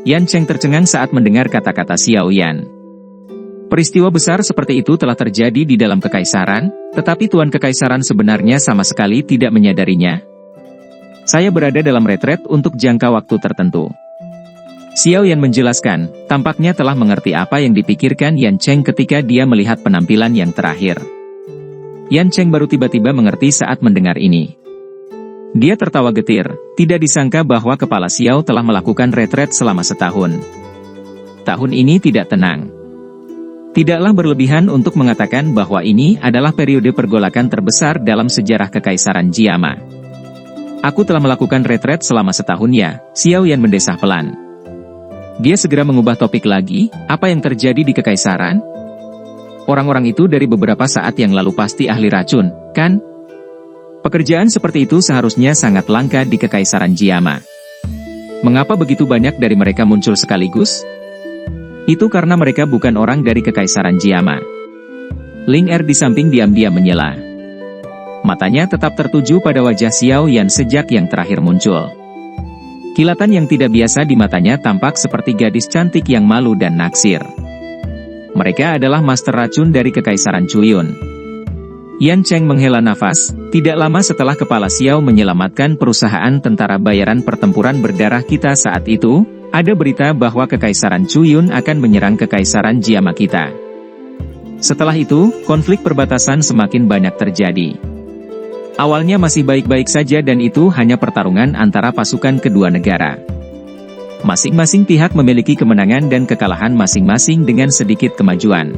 Yan Cheng tercengang saat mendengar kata-kata Xiao Yan. Peristiwa besar seperti itu telah terjadi di dalam kekaisaran, tetapi Tuan Kekaisaran sebenarnya sama sekali tidak menyadarinya. Saya berada dalam retret untuk jangka waktu tertentu. Xiao Yan menjelaskan, tampaknya telah mengerti apa yang dipikirkan Yan Cheng ketika dia melihat penampilan yang terakhir. Yan Cheng baru tiba-tiba mengerti saat mendengar ini. Dia tertawa getir, tidak disangka bahwa kepala Xiao telah melakukan retret selama setahun. Tahun ini tidak tenang. Tidaklah berlebihan untuk mengatakan bahwa ini adalah periode pergolakan terbesar dalam sejarah Kekaisaran Jiama. Aku telah melakukan retret selama setahun ya, Xiao Yan mendesah pelan. Dia segera mengubah topik lagi, apa yang terjadi di Kekaisaran? Orang-orang itu dari beberapa saat yang lalu pasti ahli racun, kan? Pekerjaan seperti itu seharusnya sangat langka di Kekaisaran Jiama. Mengapa begitu banyak dari mereka muncul sekaligus? Itu karena mereka bukan orang dari Kekaisaran Jiama. Ling Er di samping diam-diam menyela. Matanya tetap tertuju pada wajah Xiao Yan sejak yang terakhir muncul. Kilatan yang tidak biasa di matanya tampak seperti gadis cantik yang malu dan naksir. Mereka adalah master racun dari Kekaisaran Chuyun. Yan Cheng menghela nafas, tidak lama setelah kepala Xiao menyelamatkan perusahaan tentara bayaran pertempuran berdarah kita saat itu, ada berita bahwa Kekaisaran Chuyun akan menyerang Kekaisaran Jiama kita. Setelah itu, konflik perbatasan semakin banyak terjadi. Awalnya masih baik-baik saja dan itu hanya pertarungan antara pasukan kedua negara. Masing-masing pihak memiliki kemenangan dan kekalahan masing-masing dengan sedikit kemajuan.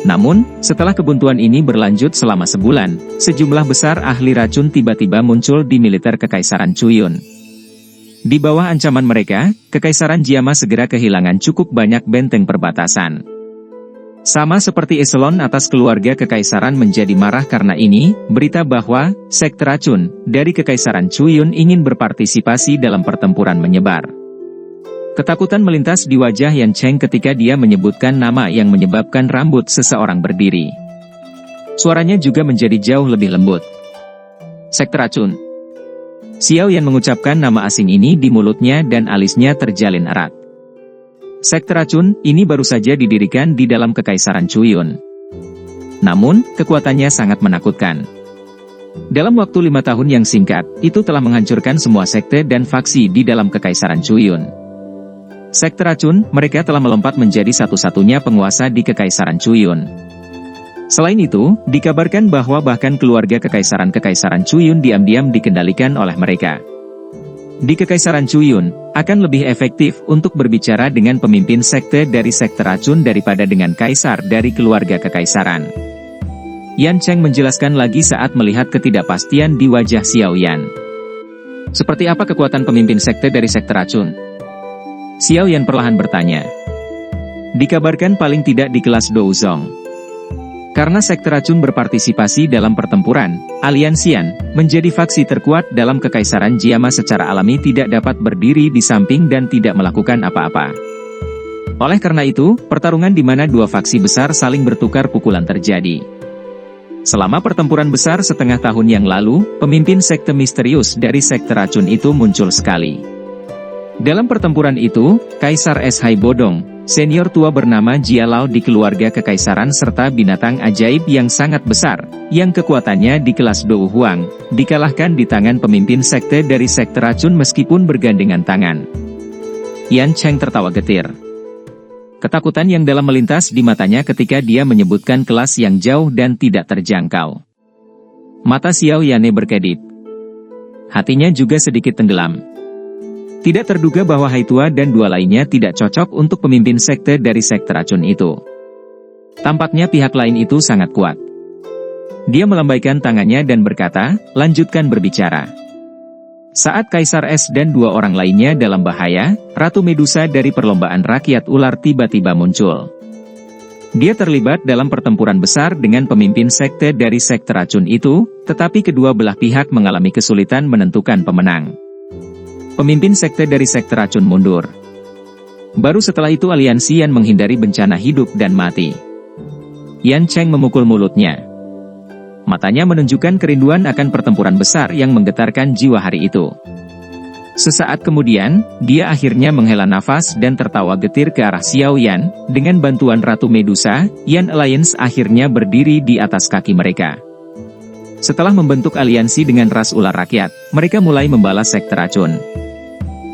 Namun, setelah kebuntuan ini berlanjut selama sebulan, sejumlah besar ahli racun tiba-tiba muncul di militer Kekaisaran Chuyun. Di bawah ancaman mereka, Kekaisaran Jiama segera kehilangan cukup banyak benteng perbatasan. Sama seperti eselon atas keluarga Kekaisaran menjadi marah karena ini, berita bahwa sekte racun dari Kekaisaran Chuyun ingin berpartisipasi dalam pertempuran menyebar. Ketakutan melintas di wajah Yan Cheng ketika dia menyebutkan nama yang menyebabkan rambut seseorang berdiri. Suaranya juga menjadi jauh lebih lembut. Sekte racun. Xiao Yan mengucapkan nama asing ini di mulutnya dan alisnya terjalin erat. Sekte racun ini baru saja didirikan di dalam Kekaisaran Chuyun. Namun, kekuatannya sangat menakutkan. Dalam waktu 5 tahun yang singkat, itu telah menghancurkan semua sekte dan faksi di dalam Kekaisaran Chuyun. Sekte racun, mereka telah melompat menjadi satu-satunya penguasa di Kekaisaran Chuyun. Selain itu, dikabarkan bahwa bahkan keluarga Kekaisaran Chuyun diam-diam dikendalikan oleh mereka. Di Kekaisaran Chuyun, akan lebih efektif untuk berbicara dengan pemimpin sekte dari sekte racun daripada dengan kaisar dari keluarga kekaisaran. Yan Cheng menjelaskan lagi saat melihat ketidakpastian di wajah Xiao Yan. Seperti apa kekuatan pemimpin sekte dari sekte racun? Xiao Yan perlahan bertanya. Dikabarkan paling tidak di kelas Douzong. Karena sekte racun berpartisipasi dalam pertempuran, Aliansian menjadi faksi terkuat dalam Kekaisaran Jiama secara alami tidak dapat berdiri di samping dan tidak melakukan apa-apa. Oleh karena itu, pertarungan di mana dua faksi besar saling bertukar pukulan terjadi. Selama pertempuran besar setengah tahun yang lalu, pemimpin sekte misterius dari sekte racun itu muncul sekali. Dalam pertempuran itu, Kaisar S. Hai Bodong, senior tua bernama Jia Lao di keluarga kekaisaran serta binatang ajaib yang sangat besar, yang kekuatannya di kelas Dou Huang, dikalahkan di tangan pemimpin sekte dari sekte racun meskipun bergandengan tangan. Yan Cheng tertawa getir. Ketakutan yang dalam melintas di matanya ketika dia menyebutkan kelas yang jauh dan tidak terjangkau. Mata Xiao Yane berkedip. Hatinya juga sedikit tenggelam. Tidak terduga bahwa Haitua dan dua lainnya tidak cocok untuk pemimpin sekte dari sekte racun itu. Tampaknya pihak lain itu sangat kuat. Dia melambaikan tangannya dan berkata, lanjutkan berbicara. Saat Kaisar S dan dua orang lainnya dalam bahaya, Ratu Medusa dari perlombaan rakyat ular tiba-tiba muncul. Dia terlibat dalam pertempuran besar dengan pemimpin sekte dari sekte racun itu, tetapi kedua belah pihak mengalami kesulitan menentukan pemenang. Pemimpin sekte dari sekte racun mundur. Baru setelah itu Aliansian menghindari bencana hidup dan mati. Yan Cheng memukul mulutnya. Matanya menunjukkan kerinduan akan pertempuran besar yang menggetarkan jiwa hari itu. Sesaat kemudian, dia akhirnya menghela nafas dan tertawa getir ke arah Xiao Yan. Dengan bantuan Ratu Medusa, Yan Alliance akhirnya berdiri di atas kaki mereka. Setelah membentuk aliansi dengan ras ular rakyat, mereka mulai membalas sekte racun.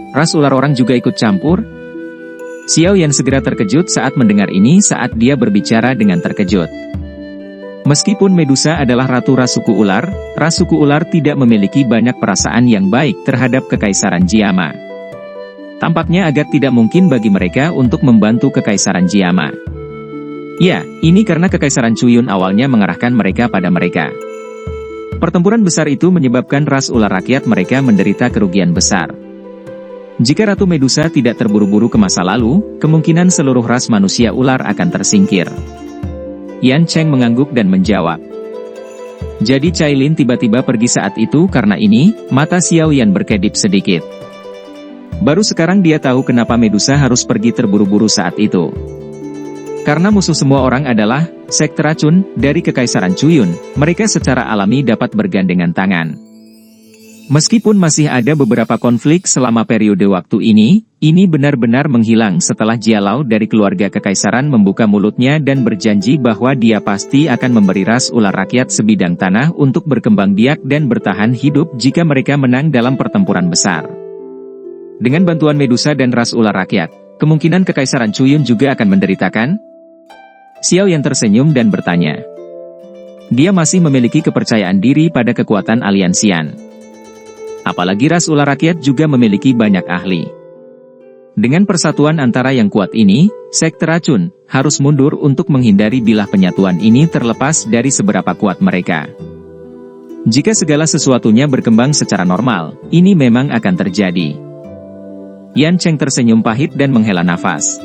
Ras ular orang juga ikut campur? Xiao Yan segera terkejut saat mendengar ini saat dia berbicara dengan terkejut. Meskipun Medusa adalah ratu ras suku ular tidak memiliki banyak perasaan yang baik terhadap Kekaisaran Jiama. Tampaknya agak tidak mungkin bagi mereka untuk membantu Kekaisaran Jiama. Ya, ini karena Kekaisaran Cuyun awalnya mengarahkan mereka pada mereka. Pertempuran besar itu menyebabkan ras ular rakyat mereka menderita kerugian besar. Jika Ratu Medusa tidak terburu-buru ke masa lalu, kemungkinan seluruh ras manusia ular akan tersingkir. Yan Cheng mengangguk dan menjawab. Jadi Cailin tiba-tiba pergi saat itu karena ini, mata Xiao Yan berkedip sedikit. Baru sekarang dia tahu kenapa Medusa harus pergi terburu-buru saat itu. Karena musuh semua orang adalah sekte racun dari Kekaisaran Cuyun, mereka secara alami dapat bergandengan tangan. Meskipun masih ada beberapa konflik selama periode waktu ini benar-benar menghilang setelah Jialau dari keluarga Kekaisaran membuka mulutnya dan berjanji bahwa dia pasti akan memberi ras ular rakyat sebidang tanah untuk berkembang biak dan bertahan hidup jika mereka menang dalam pertempuran besar. Dengan bantuan Medusa dan ras ular rakyat, kemungkinan Kekaisaran Cuyun juga akan menderitakan? Xiao Yan tersenyum dan bertanya. Dia masih memiliki kepercayaan diri pada kekuatan aliansian. Apalagi ras ular rakyat juga memiliki banyak ahli. Dengan persatuan antara yang kuat ini, sekte racun harus mundur untuk menghindari bilah penyatuan ini terlepas dari seberapa kuat mereka. Jika segala sesuatunya berkembang secara normal, ini memang akan terjadi. Yan Cheng tersenyum pahit dan menghela nafas.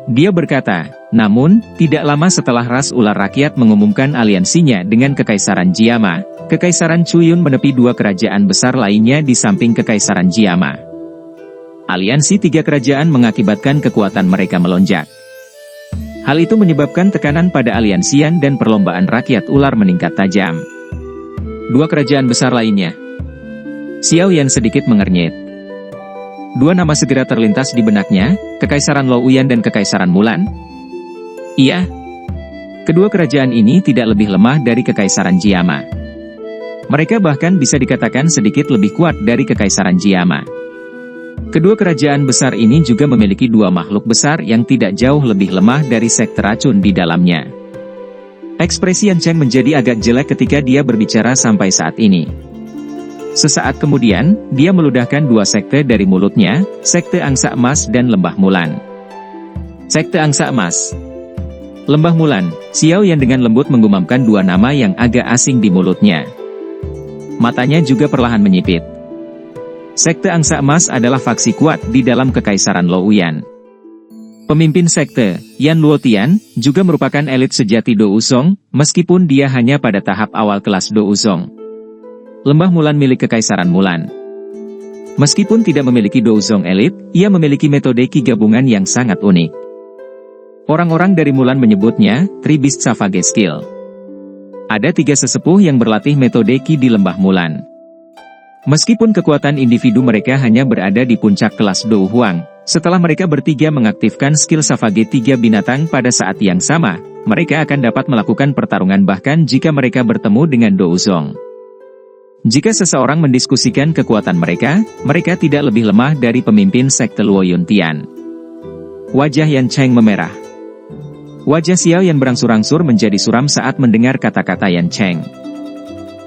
Dia berkata, namun, tidak lama setelah ras ular rakyat mengumumkan aliansinya dengan Kekaisaran Jiama, Kekaisaran Cuyun menepi dua kerajaan besar lainnya di samping Kekaisaran Jiama. Aliansi tiga kerajaan mengakibatkan kekuatan mereka melonjak. Hal itu menyebabkan tekanan pada aliansian dan perlombaan rakyat ular meningkat tajam. Dua kerajaan besar lainnya. Xiao Yan sedikit mengernyit. Dua nama segera terlintas di benaknya, Kekaisaran Louyan dan Kekaisaran Mulan. Iya. Kedua kerajaan ini tidak lebih lemah dari Kekaisaran Jiama. Mereka bahkan bisa dikatakan sedikit lebih kuat dari Kekaisaran Jiama. Kedua kerajaan besar ini juga memiliki dua makhluk besar yang tidak jauh lebih lemah dari sekte racun di dalamnya. Ekspresi Yan Cheng menjadi agak jelek ketika dia berbicara sampai saat ini. Sesaat kemudian, dia meludahkan dua sekte dari mulutnya, Sekte Angsa Emas dan Lembah Mulan. Sekte Angsa Emas. Lembah Mulan, Xiao Yan dengan lembut menggumamkan dua nama yang agak asing di mulutnya. Matanya juga perlahan menyipit. Sekte Angsa Emas adalah faksi kuat di dalam Kekaisaran Louyan. Pemimpin sekte, Yan Luotian, juga merupakan elit sejati Douzong, meskipun dia hanya pada tahap awal kelas Douzong. Lembah Mulan milik Kekaisaran Mulan. Meskipun tidak memiliki Douzong elit, ia memiliki metode Qi gabungan yang sangat unik. Orang-orang dari Mulan menyebutnya, Three Beast Savage Skill. Ada tiga sesepuh yang berlatih metode Qi di Lembah Mulan. Meskipun kekuatan individu mereka hanya berada di puncak kelas Dou Huang, setelah mereka bertiga mengaktifkan skill Savage tiga binatang pada saat yang sama, mereka akan dapat melakukan pertarungan bahkan jika mereka bertemu dengan Douzong. Jika seseorang mendiskusikan kekuatan mereka, mereka tidak lebih lemah dari pemimpin sekte Luo Yuntian. Wajah Yan Cheng memerah. Wajah Xiao Yan berangsur-angsur menjadi suram saat mendengar kata-kata Yan Cheng.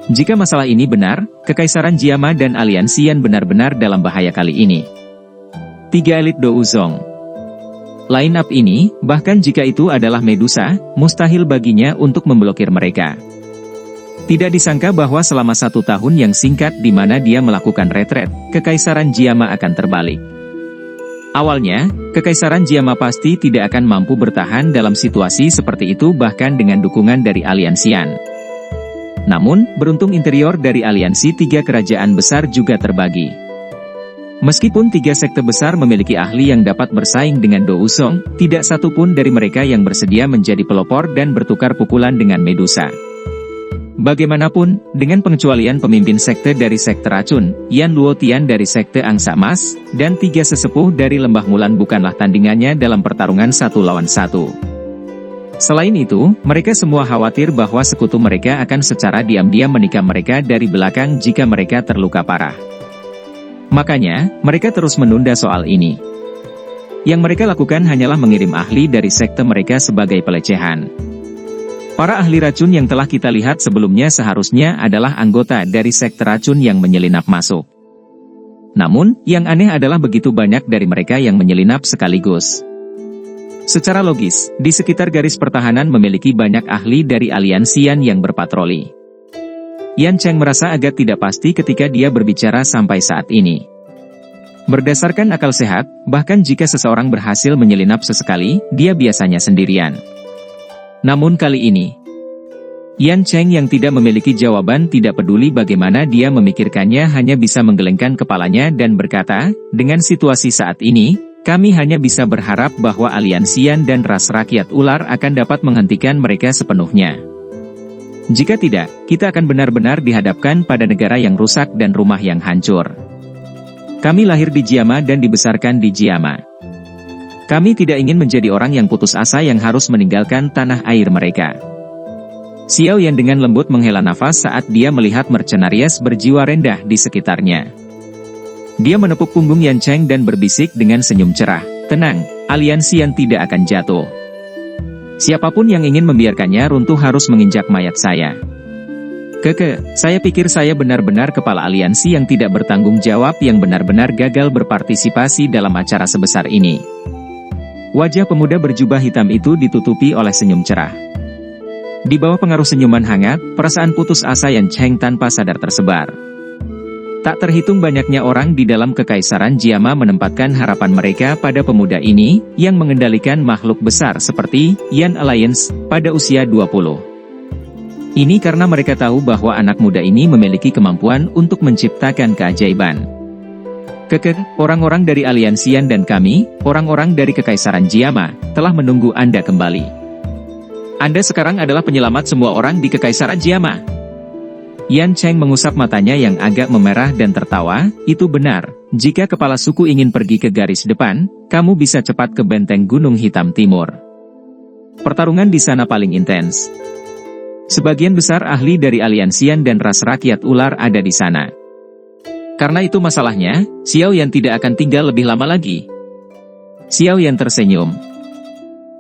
Jika masalah ini benar, Kekaisaran Jiama dan aliansi Yan benar-benar dalam bahaya kali ini. Tiga elit Douzong. Line up ini, bahkan jika itu adalah Medusa, mustahil baginya untuk memblokir mereka. Tidak disangka bahwa selama 1 tahun yang singkat di mana dia melakukan retret, Kekaisaran Jiama akan terbalik. Awalnya, Kekaisaran Jiama pasti tidak akan mampu bertahan dalam situasi seperti itu bahkan dengan dukungan dari aliansian. Namun, beruntung interior dari aliansi tiga kerajaan besar juga terbagi. Meskipun tiga sekte besar memiliki ahli yang dapat bersaing dengan Douzong, tidak satu pun dari mereka yang bersedia menjadi pelopor dan bertukar pukulan dengan Medusa. Bagaimanapun, dengan pengecualian pemimpin sekte dari sekte racun, Yan Luotian dari sekte Angsa Emas, dan 3 sesepuh dari Lembah Mulan bukanlah tandingannya dalam pertarungan 1 lawan 1. Selain itu, mereka semua khawatir bahwa sekutu mereka akan secara diam-diam menikam mereka dari belakang jika mereka terluka parah. Makanya, mereka terus menunda soal ini. Yang mereka lakukan hanyalah mengirim ahli dari sekte mereka sebagai pelecehan. Para ahli racun yang telah kita lihat sebelumnya seharusnya adalah anggota dari sekte racun yang menyelinap masuk. Namun, yang aneh adalah begitu banyak dari mereka yang menyelinap sekaligus. Secara logis, di sekitar garis pertahanan memiliki banyak ahli dari aliansi Yan yang berpatroli. Yan Cheng merasa agak tidak pasti ketika dia berbicara sampai saat ini. Berdasarkan akal sehat, bahkan jika seseorang berhasil menyelinap sesekali, dia biasanya sendirian. Namun kali ini, Yan Cheng yang tidak memiliki jawaban tidak peduli bagaimana dia memikirkannya hanya bisa menggelengkan kepalanya dan berkata, dengan situasi saat ini, kami hanya bisa berharap bahwa aliansi Yan dan ras rakyat ular akan dapat menghentikan mereka sepenuhnya. Jika tidak, kita akan benar-benar dihadapkan pada negara yang rusak dan rumah yang hancur. Kami lahir di Jiama dan dibesarkan di Jiama. Kami tidak ingin menjadi orang yang putus asa yang harus meninggalkan tanah air mereka. Xiao Yan dengan lembut menghela nafas saat dia melihat mercenarius berjiwa rendah di sekitarnya. Dia menepuk punggung Yan Cheng dan berbisik dengan senyum cerah, "Tenang, aliansi Yan tidak akan jatuh. Siapapun yang ingin membiarkannya runtuh harus menginjak mayat saya. Saya pikir saya benar-benar kepala aliansi yang tidak bertanggung jawab yang benar-benar gagal berpartisipasi dalam acara sebesar ini." Wajah pemuda berjubah hitam itu ditutupi oleh senyum cerah. Di bawah pengaruh senyuman hangat, perasaan putus asa Yan Cheng tanpa sadar tersebar. Tak terhitung banyaknya orang di dalam kekaisaran Jiama menempatkan harapan mereka pada pemuda ini, yang mengendalikan makhluk besar seperti Yan Alliance, pada usia 20. Ini karena mereka tahu bahwa anak muda ini memiliki kemampuan untuk menciptakan keajaiban. Orang-orang dari aliansi Yan dan kami, orang-orang dari kekaisaran Jiama, telah menunggu Anda kembali. Anda sekarang adalah penyelamat semua orang di kekaisaran Jiama. Yan Cheng mengusap matanya yang agak memerah dan tertawa, "Itu benar, jika kepala suku ingin pergi ke garis depan, kamu bisa cepat ke benteng Gunung Hitam Timur. Pertarungan di sana paling intens. Sebagian besar ahli dari aliansi Yan dan ras rakyat ular ada di sana. Karena itu masalahnya, Xiao Yan tidak akan tinggal lebih lama lagi." Xiao Yan tersenyum.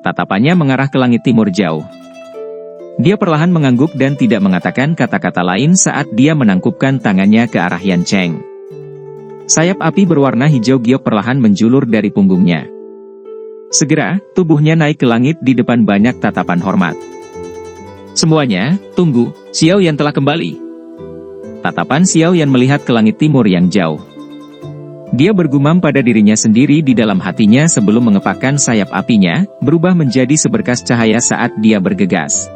Tatapannya mengarah ke langit timur jauh. Dia perlahan mengangguk dan tidak mengatakan kata-kata lain saat dia menangkupkan tangannya ke arah Yan Cheng. Sayap api berwarna hijau giok perlahan menjulur dari punggungnya. Segera, tubuhnya naik ke langit di depan banyak tatapan hormat. "Semuanya, tunggu, Xiao Yan telah kembali." Tatapan Xiao Yan melihat ke langit timur yang jauh. Dia bergumam pada dirinya sendiri di dalam hatinya sebelum mengepakkan sayap apinya, berubah menjadi seberkas cahaya saat dia bergegas.